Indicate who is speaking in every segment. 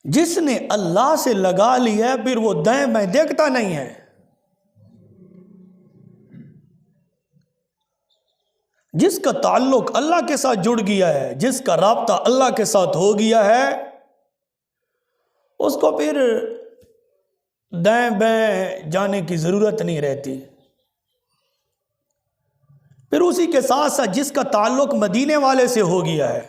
Speaker 1: جس نے اللہ سے لگا لیا پھر وہ دائیں بائیں دیکھتا نہیں ہے. جس کا تعلق اللہ کے ساتھ جڑ گیا ہے، جس کا رابطہ اللہ کے ساتھ ہو گیا ہے، اس کو پھر دائیں بائیں جانے کی ضرورت نہیں رہتی. پھر اسی کے ساتھ ساتھ جس کا تعلق مدینے والے سے ہو گیا ہے،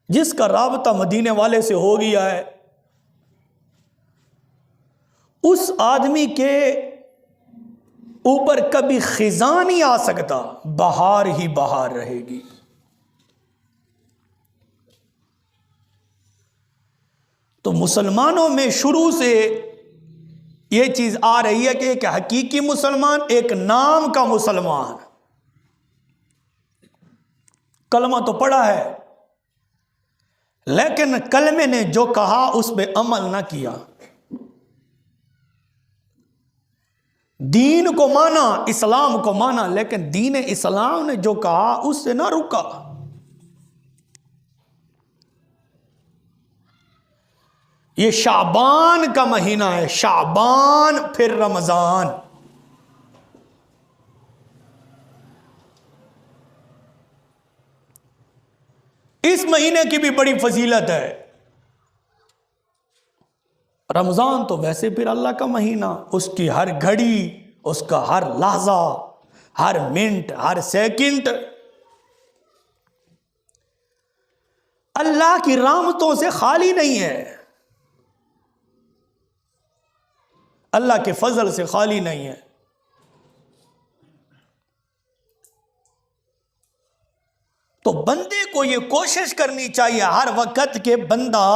Speaker 1: جس کا رابطہ مدینے والے سے ہو گیا ہے، اس آدمی کے اوپر کبھی خزاں نہیں آ سکتا، بہار ہی بہار رہے گی. تو مسلمانوں میں شروع سے یہ چیز آ رہی ہے کہ ایک حقیقی مسلمان، ایک نام کا مسلمان، کلمہ تو پڑھا ہے لیکن کلمے نے جو کہا اس پہ عمل نہ کیا. دین کو مانا، اسلام کو مانا، لیکن دین اسلام نے جو کہا اس سے نہ رکا. یہ شعبان کا مہینہ ہے، شعبان پھر رمضان. اس مہینے کی بھی بڑی فضیلت ہے. رمضان تو ویسے پھر اللہ کا مہینہ، اس کی ہر گھڑی، اس کا ہر لحظہ، ہر منٹ، ہر سیکنڈ اللہ کی رحمتوں سے خالی نہیں ہے، اللہ کے فضل سے خالی نہیں ہے. تو بندے کو یہ کوشش کرنی چاہیے ہر وقت کہ بندہ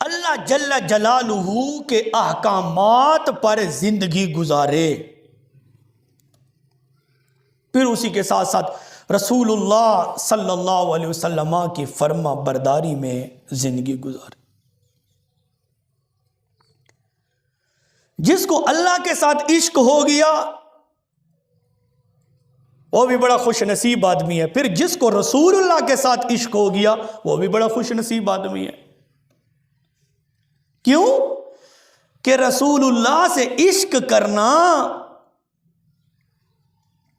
Speaker 1: اللہ جل جلالہ کے احکامات پر زندگی گزارے، پھر اسی کے ساتھ ساتھ رسول اللہ صلی اللہ علیہ وسلم کی فرما برداری میں زندگی گزارے. جس کو اللہ کے ساتھ عشق ہو گیا وہ بھی بڑا خوش نصیب آدمی ہے. پھر جس کو رسول اللہ کے ساتھ عشق ہو گیا وہ بھی بڑا خوش نصیب آدمی ہے. کیوں کہ رسول اللہ سے عشق کرنا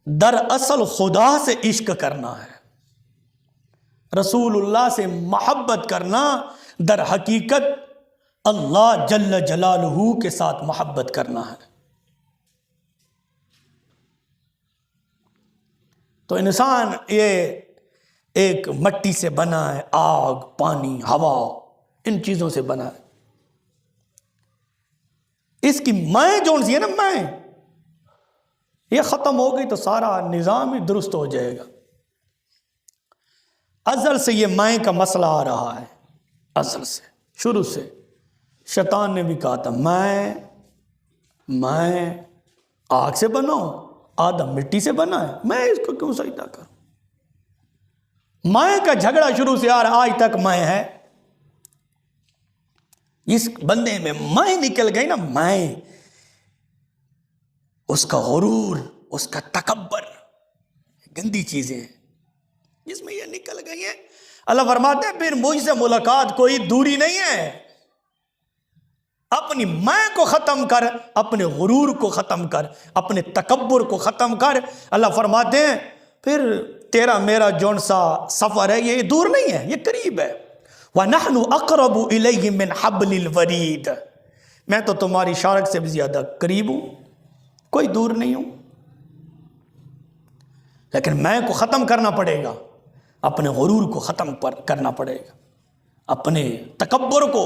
Speaker 1: دراصل خدا سے عشق کرنا ہے. رسول اللہ سے محبت کرنا در حقیقت اللہ جل جلالہ کے ساتھ محبت کرنا ہے. تو انسان یہ ایک مٹی سے بنا ہے، آگ، پانی، ہوا، ان چیزوں سے بنا ہے. اس کی مائیں جون سی ہے نا، مائیں یہ ختم ہو گئی تو سارا نظام ہی درست ہو جائے گا. ازل سے یہ مائیں کا مسئلہ آ رہا ہے، ازل سے، شروع سے. شیطان نے بھی کہا تھا میں آگ سے بنا ہوں، آدم مٹی سے بنا ہے، میں اس کو کیوں سجدہ کروں. مائیں کا جھگڑا شروع سے آ رہا، آج تک مائیں ہے. اس بندے میں مائیں نکل گئی نا، مائیں، اس کا غرور، اس کا تکبر، گندی چیزیں جس میں یہ نکل گئی ہیں. اللہ فرماتے ہیں پھر مجھ سے ملاقات کوئی دوری نہیں ہے. اپنی میں کو ختم کر، اپنے غرور کو ختم کر، اپنے تکبر کو ختم کر. اللہ فرماتے ہیں پھر تیرا میرا جون سا سفر ہے یہ دور نہیں ہے، یہ قریب ہے. وَنَحْنُ أَقْرَبُ إِلَيْهِ مِنْ حَبْلِ الْوَرِيدِ، میں تو تمہاری شارک سے بھی زیادہ قریب ہوں، کوئی دور نہیں ہوں. لیکن میں کو ختم کرنا پڑے گا، اپنے غرور کو ختم کرنا پڑے گا، اپنے تکبر کو.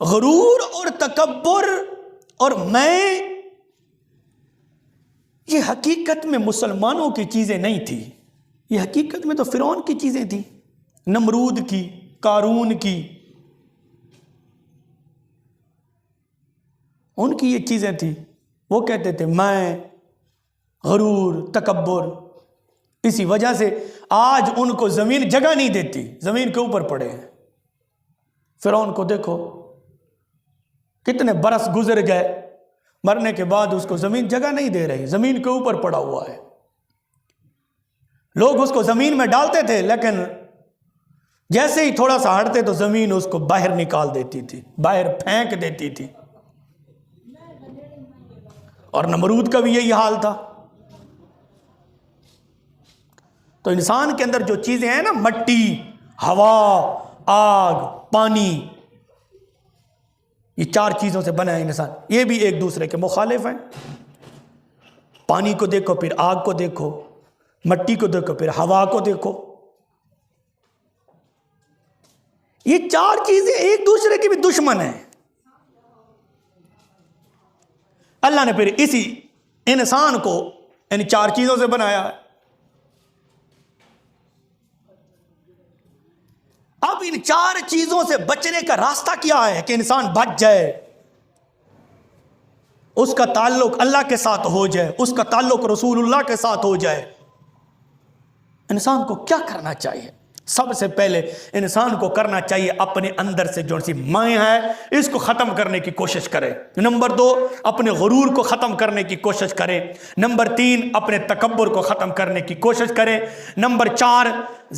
Speaker 1: غرور اور تکبر اور میں، یہ حقیقت میں مسلمانوں کی چیزیں نہیں تھی. یہ حقیقت میں تو فرعون کی چیزیں تھیں، نمرود کی، قارون کی، ان کی یہ چیزیں تھیں. وہ کہتے تھے میں، غرور، تکبر. اسی وجہ سے آج ان کو زمین جگہ نہیں دیتی، زمین کے اوپر پڑے ہیں. فرعون کو دیکھو کتنے برس گزر گئے، مرنے کے بعد اس کو زمین جگہ نہیں دے رہی، زمین کے اوپر پڑا ہوا ہے. لوگ اس کو زمین میں ڈالتے تھے، لیکن جیسے ہی تھوڑا سا ہٹتے تو زمین اس کو باہر نکال دیتی تھی، باہر پھینک دیتی تھی۔ اور نمرود کا بھی یہی حال تھا۔ تو انسان کے اندر جو چیزیں ہیں نا، مٹی، ہوا، آگ، پانی، یہ 4 چیزوں سے بنا ہے انسان، یہ بھی ایک دوسرے کے مخالف ہیں۔ پانی کو دیکھو پھر آگ کو دیکھو، مٹی کو دیکھو پھر ہوا کو دیکھو، یہ 4 چیزیں ایک دوسرے کی بھی دشمن ہیں۔ اللہ نے پھر اسی انسان کو ان 4 چیزوں سے بنایا ہے۔ اب ان 4 چیزوں سے بچنے کا راستہ کیا ہے کہ انسان بچ جائے، اس کا تعلق اللہ کے ساتھ ہو جائے، اس کا تعلق رسول اللہ کے ساتھ ہو جائے۔ انسان کو کیا کرنا چاہیے؟ سب سے پہلے انسان کو کرنا چاہیے اپنے اندر سے جو سی مائیں ہے اس کو ختم کرنے کی کوشش کرے۔ نمبر 2، اپنے غرور کو ختم کرنے کی کوشش کرے۔ نمبر 3، اپنے تکبر کو ختم کرنے کی کوشش کرے۔ نمبر 4،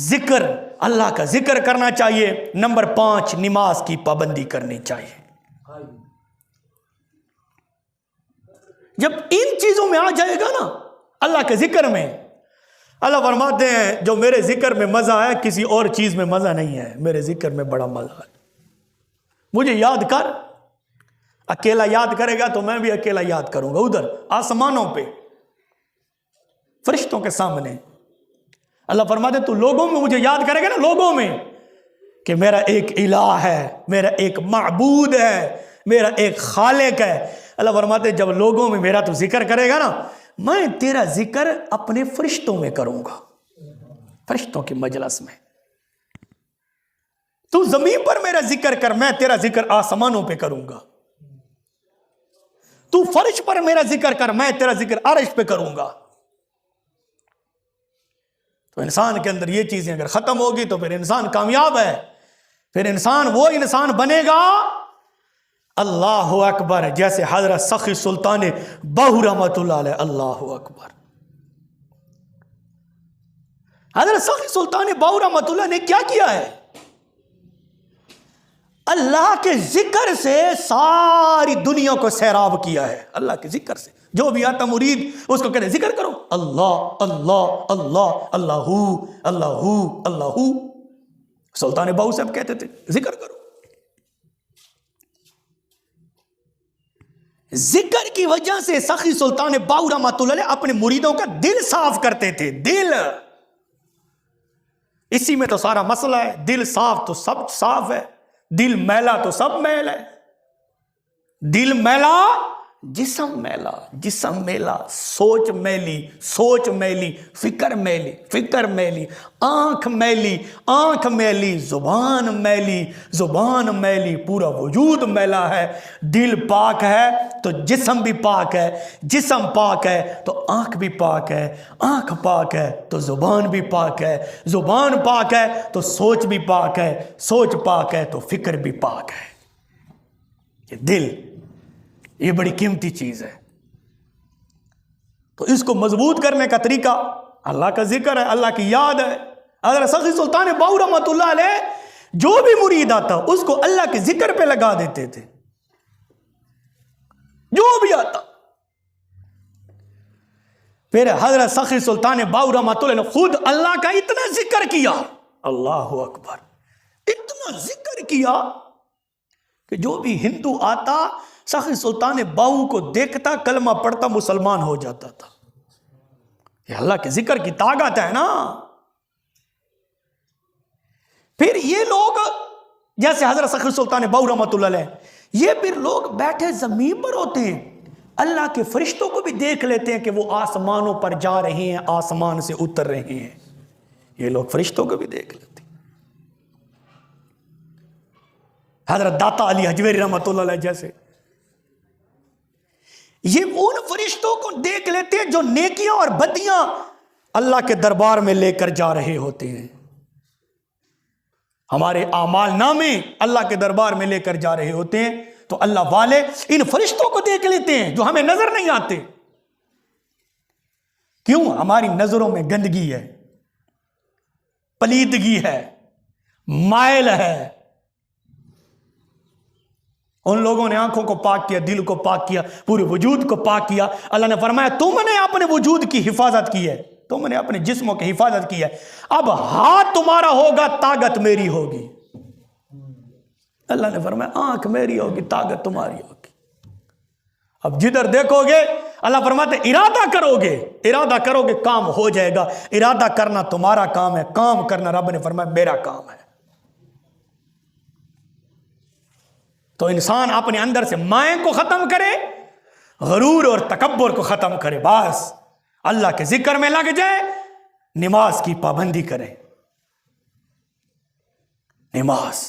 Speaker 1: ذکر، اللہ کا ذکر کرنا چاہیے۔ نمبر 5، نماز کی پابندی کرنی چاہیے۔ جب ان چیزوں میں آ جائے گا نا، اللہ کے ذکر میں، اللہ فرماتے ہیں جو میرے ذکر میں مزہ ہے کسی اور چیز میں مزہ نہیں ہے، میرے ذکر میں بڑا مزہ ہے۔ مجھے یاد کر، اکیلا یاد کرے گا تو میں بھی اکیلا یاد کروں گا، ادھر آسمانوں پہ فرشتوں کے سامنے۔ اللہ فرماتے ہیں تو لوگوں میں مجھے یاد کرے گا نا، لوگوں میں، کہ میرا ایک الہ ہے، میرا ایک معبود ہے، میرا ایک خالق ہے۔ اللہ فرماتے ہیں جب لوگوں میں میرا تو ذکر کرے گا نا، میں تیرا ذکر اپنے فرشتوں میں کروں گا، فرشتوں کی مجلس میں۔ تو زمین پر میرا ذکر کر، میں تیرا ذکر آسمانوں پہ کروں گا۔ تو فرش پر میرا ذکر کر، میں تیرا ذکر عرش پہ کروں گا۔ تو انسان کے اندر یہ چیزیں اگر ختم ہوگی تو پھر انسان کامیاب ہے، پھر انسان وہ انسان بنے گا۔ اللہ اکبر، جیسے حضرت سخی سلطان بہو رحمۃ اللہ علیہ، اللہ اکبر، حضرت سخی سلطان بہو رحمۃ اللہ نے کیا کیا ہے؟ اللہ کے ذکر سے ساری دنیا کو سیراب کیا ہے۔ اللہ کے ذکر سے جو بھی آتا مرید اس کو کہتے ذکر کرو، اللہ اللہ اللہ اللہ اللہ اللہ۔ سلطان بہو صاحب کہتے تھے ذکر کرو۔ ذکر کی وجہ سے سخی سلطان باہو رحمۃ اللہ علیہ اپنے مریدوں کا دل صاف کرتے تھے۔ دل، اسی میں تو سارا مسئلہ ہے۔ دل صاف تو سب صاف ہے، دل میلا تو سب میل ہے۔ دل میلا، جسم میلا، جسم میلا، سوچ میلی، سوچ میلی، فکر میلی، فکر میلی، آنکھ میلی، آنکھ میلی، زبان میلی، زبان میلی، پورا وجود میلا ہے۔ دل پاک ہے تو جسم بھی پاک ہے، جسم پاک ہے تو آنکھ بھی پاک ہے، آنکھ پاک ہے تو زبان بھی پاک ہے، زبان پاک ہے تو سوچ بھی پاک ہے، سوچ پاک ہے تو فکر بھی پاک ہے۔ یہ دل، یہ بڑی قیمتی چیز ہے۔ تو اس کو مضبوط کرنے کا طریقہ اللہ کا ذکر ہے، اللہ کی یاد ہے۔ اگر سخی سلطان باہو رحمۃ اللہ علیہ جو بھی مرید آتا اس کو اللہ کے ذکر پہ لگا دیتے تھے، جو بھی آتا۔ پھر حضرت سخی سلطان باہو رحمۃ اللہ نے خود اللہ کا اتنا ذکر کیا، اللہ اکبر، اتنا ذکر کیا کہ جو بھی ہندو آتا سخی سلطان باہو کو دیکھتا، کلمہ پڑھتا، مسلمان ہو جاتا تھا۔ یہ اللہ کے ذکر کی طاقت ہے نا۔ پھر یہ لوگ جیسے حضرت سخی سلطان باہو رحمۃ اللہ علیہ، یہ پھر لوگ بیٹھے زمین پر ہوتے ہیں، اللہ کے فرشتوں کو بھی دیکھ لیتے ہیں کہ وہ آسمانوں پر جا رہے ہیں، آسمان سے اتر رہے ہیں۔ یہ لوگ فرشتوں کو بھی دیکھ لیتے ہیں۔ حضرت داتا علی حجویری رحمۃ اللہ علیہ جیسے، یہ ان فرشتوں کو دیکھ لیتے ہیں جو نیکیاں اور بدیاں اللہ کے دربار میں لے کر جا رہے ہوتے ہیں۔ ہمارے اعمال نامے اللہ کے دربار میں لے کر جا رہے ہوتے ہیں تو اللہ والے ان فرشتوں کو دیکھ لیتے ہیں جو ہمیں نظر نہیں آتے۔ کیوں؟ ہماری نظروں میں گندگی ہے، پلیدگی ہے، مائل ہے. ان لوگوں نے آنکھوں کو پاک کیا، دل کو پاک کیا، پورے وجود کو پاک کیا. اللہ نے فرمایا تم نے اپنے وجود کی حفاظت کی ہے، تم نے اپنے جسموں کی حفاظت کی ہے. اب ہاتھ تمہارا ہوگا، طاقت میری ہوگی. اللہ نے فرمایا آنکھ میری ہوگی، طاقت تمہاری ہوگی. اب جدھر دیکھو گے، اللہ فرماتے ارادہ کرو گے کام ہو جائے گا. ارادہ کرنا تمہارا کام ہے، کام کرنا رب نے فرمایا میرا کام ہے. تو انسان اپنے اندر سے مائیں کو ختم کرے، غرور اور تکبر کو ختم کرے، بس اللہ کے ذکر میں لگ جائے، نماز کی پابندی کرے. نماز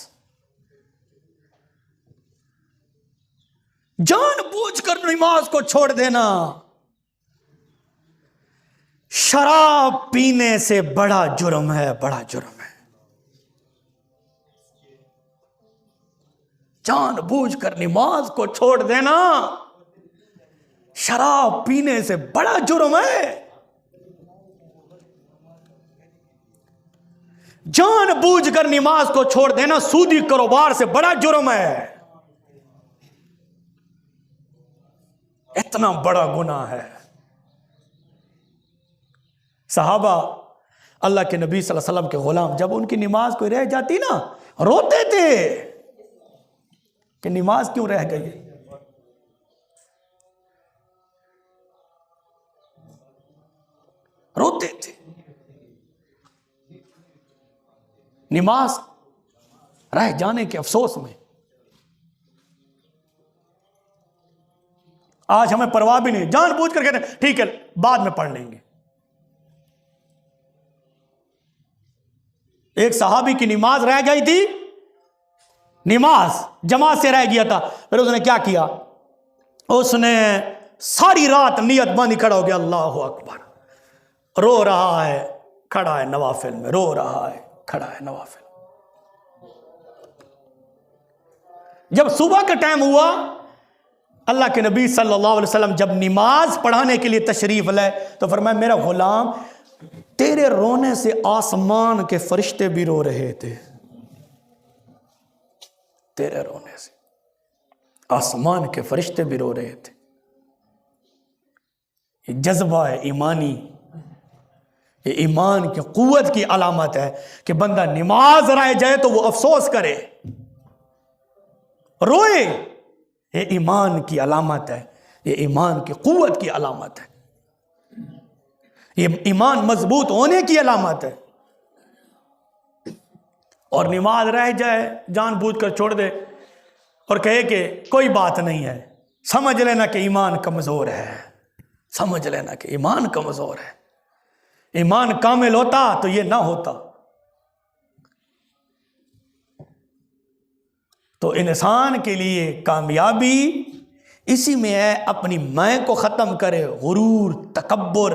Speaker 1: جان بوجھ کر نماز کو چھوڑ دینا شراب پینے سے بڑا جرم ہے، بڑا جرم ہے. جان بوجھ کر نماز کو چھوڑ دینا شراب پینے سے بڑا جرم ہے. جان بوجھ کر نماز کو چھوڑ دینا سودی کاروبار سے بڑا جرم ہے. اتنا بڑا گناہ ہے. صحابہ اللہ کے نبی صلی اللہ علیہ وسلم کے غلام جب ان کی نماز کوئی رہ جاتی نا روتے تھے کہ نماز کیوں رہ گئی. روتے تھے. نماز رہ جانے کے افسوس میں آج ہمیں پرواہ بھی نہیں، جان بوجھ کر کہتے ہیں ٹھیک ہے بعد میں پڑھ لیں گے. ایک صحابی کی نماز رہ گئی تھی، نماز جماعت سے رہ گیا تھا. پھر اس نے کیا کیا، اس نے ساری رات نیت باندھی کھڑا ہو گیا اللہ اکبر. رو رہا ہے کھڑا ہے نوافل میں، رو رہا ہے کھڑا ہے نوافل. جب صبح کا ٹائم ہوا اللہ کے نبی صلی اللہ علیہ وسلم جب نماز پڑھانے کے لیے تشریف لائے تو فرمایا میرا غلام تیرے رونے سے آسمان کے فرشتے بھی رو رہے تھے. تیرے رونے سے آسمان کے فرشتے بھی رو رہے تھے. یہ جذبہ ہے ایمانی، یہ ایمان کی قوت کی علامت ہے کہ بندہ نماز رہ جائے تو وہ افسوس کرے، روئے. یہ ایمان کی علامت ہے، یہ ایمان کی قوت کی علامت ہے، یہ ایمان مضبوط ہونے کی علامت ہے. اور نماز رہ جائے جان بوجھ کر چھوڑ دے اور کہے کہ کوئی بات نہیں ہے، سمجھ لینا کہ ایمان کمزور ہے، سمجھ لینا کہ ایمان کمزور ہے. ایمان کامل ہوتا تو یہ نہ ہوتا. تو انسان کے لیے کامیابی اسی میں ہے اپنی میں کو ختم کرے، غرور تکبر،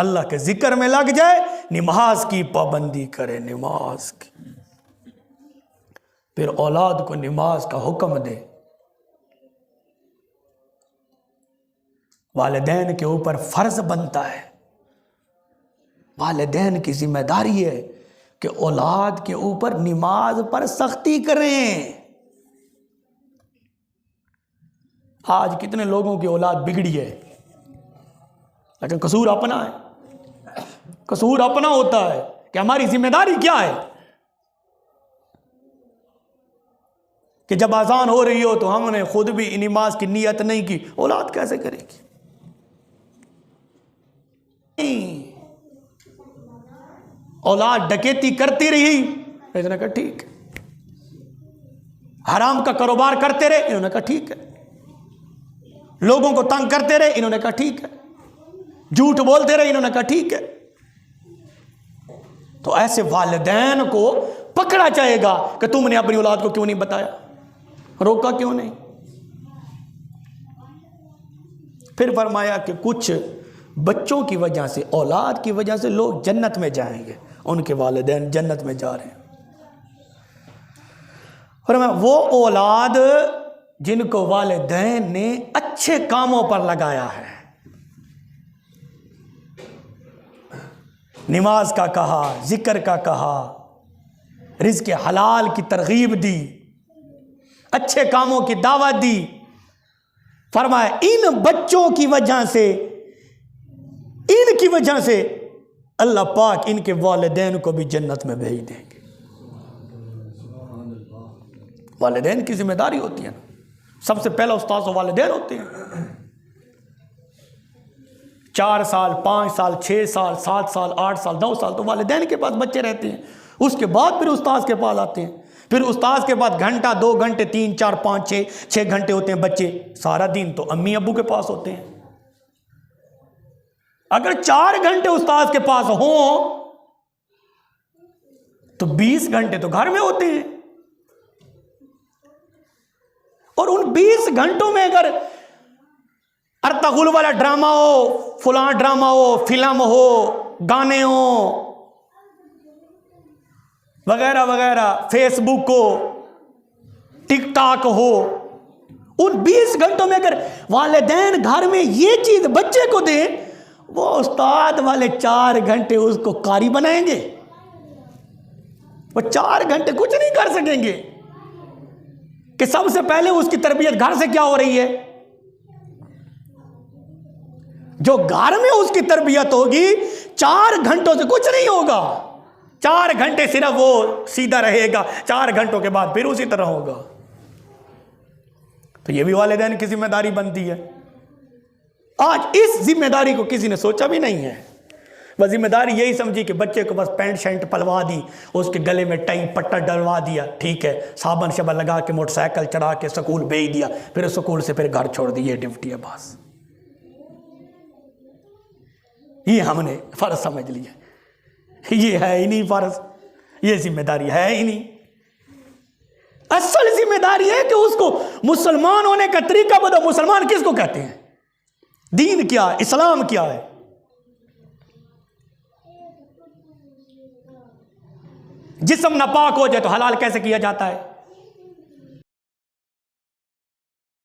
Speaker 1: اللہ کے ذکر میں لگ جائے، نماز کی پابندی کرے، نماز کی. پھر اولاد کو نماز کا حکم دے. والدین کے اوپر فرض بنتا ہے، والدین کی ذمہ داری ہے کہ اولاد کے اوپر نماز پر سختی کریں. آج کتنے لوگوں کی اولاد بگڑی ہے لیکن قصور اپنا ہے. قصور اپنا ہوتا ہے کہ ہماری ذمہ داری کیا ہے کہ جب اذان ہو رہی ہو تو ہم نے خود بھی نماز کی نیت نہیں کی، اولاد کیسے کرے گی؟ اولاد ڈکیتی کرتی رہی، اس نے کہا ٹھیک ہے. حرام کا کاروبار کرتے رہے، انہوں نے کہا ٹھیک ہے. لوگوں کو تنگ کرتے رہے، انہوں نے کہا ٹھیک ہے. جھوٹ بولتے رہے، انہوں نے کہا ٹھیک ہے. تو ایسے والدین کو پکڑا جائے گا کہ تم نے اپنی اولاد کو کیوں نہیں بتایا، روکا کیوں نہیں. پھر فرمایا کہ کچھ بچوں کی وجہ سے، اولاد کی وجہ سے لوگ جنت میں جائیں گے، ان کے والدین جنت میں جا رہے ہیں. فرمایا وہ اولاد جن کو والدین نے اچھے کاموں پر لگایا ہے، نماز کا کہا، ذکر کا کہا، رزق حلال کی ترغیب دی، اچھے کاموں کی دعوت دی. فرمایا ان بچوں کی وجہ سے اللہ پاک ان کے والدین کو بھی جنت میں بھیج دیں گے. والدین کی ذمہ داری ہوتی ہے نا. سب سے پہلا استاذ و والدین ہوتے ہیں. 4 سال 5 سال 6 سال 7 سال 8 سال 9 سال تو والدین کے پاس بچے رہتے ہیں. اس کے بعد پھر استاذ کے پاس آتے ہیں. پھر استاذ کے بعد گھنٹہ 2 گھنٹے 3 4 5 6 گھنٹے ہوتے ہیں بچے. سارا دن تو امی ابو کے پاس ہوتے ہیں. اگر 4 گھنٹے استاذ کے پاس ہوں تو 20 گھنٹے تو گھر میں ہوتے ہیں. اور ان 20 گھنٹوں میں اگر ارطغرل والا ڈرامہ ہو، فلاں ڈرامہ ہو، فلم ہو، گانے ہو وغیرہ وغیرہ، فیس بک ہو، ٹک ٹاک ہو، ان 20 گھنٹوں میں اگر والدین گھر میں یہ چیز بچے کو دیں، وہ استاد والے 4 گھنٹے اس کو قاری بنائیں گے. وہ 4 گھنٹے کچھ نہیں کر سکیں گے. کہ سب سے پہلے اس کی تربیت گھر سے کیا ہو رہی ہے. جو گھر میں اس کی تربیت ہوگی 4 گھنٹوں سے کچھ نہیں ہوگا. 4 گھنٹے صرف وہ سیدھا رہے گا، 4 گھنٹوں کے بعد پھر اسی طرح ہوگا. تو یہ بھی والدین کی ذمہ داری بنتی ہے. آج اس ذمہ داری کو کسی نے سوچا بھی نہیں ہے. وہ ذمہ داری یہی سمجھی کہ بچے کو بس پینٹ شینٹ پلوا دی، اس کے گلے میں ٹائی پٹا ڈلوا دیا، ٹھیک ہے، صابن شبن لگا کے موٹر سائیکل چڑھا کے سکول بھیج دیا، پھر سکول سے پھر گھر چھوڑ دی. یہ ڈیوٹی ہے بس. یہ ہم نے فرض سمجھ لیا. یہ ہے ہی نہیں فرض، یہ ذمہ داری ہے ہی نہیں. اصل ذمہ داری ہے کہ اس کو مسلمان ہونے کا طریقہ بتاؤ. مسلمان کس کو کہتے ہیں؟ دین کیا ہے؟ اسلام کیا ہے؟ جسم ناپاک ہو جائے تو حلال کیسے کیا جاتا ہے؟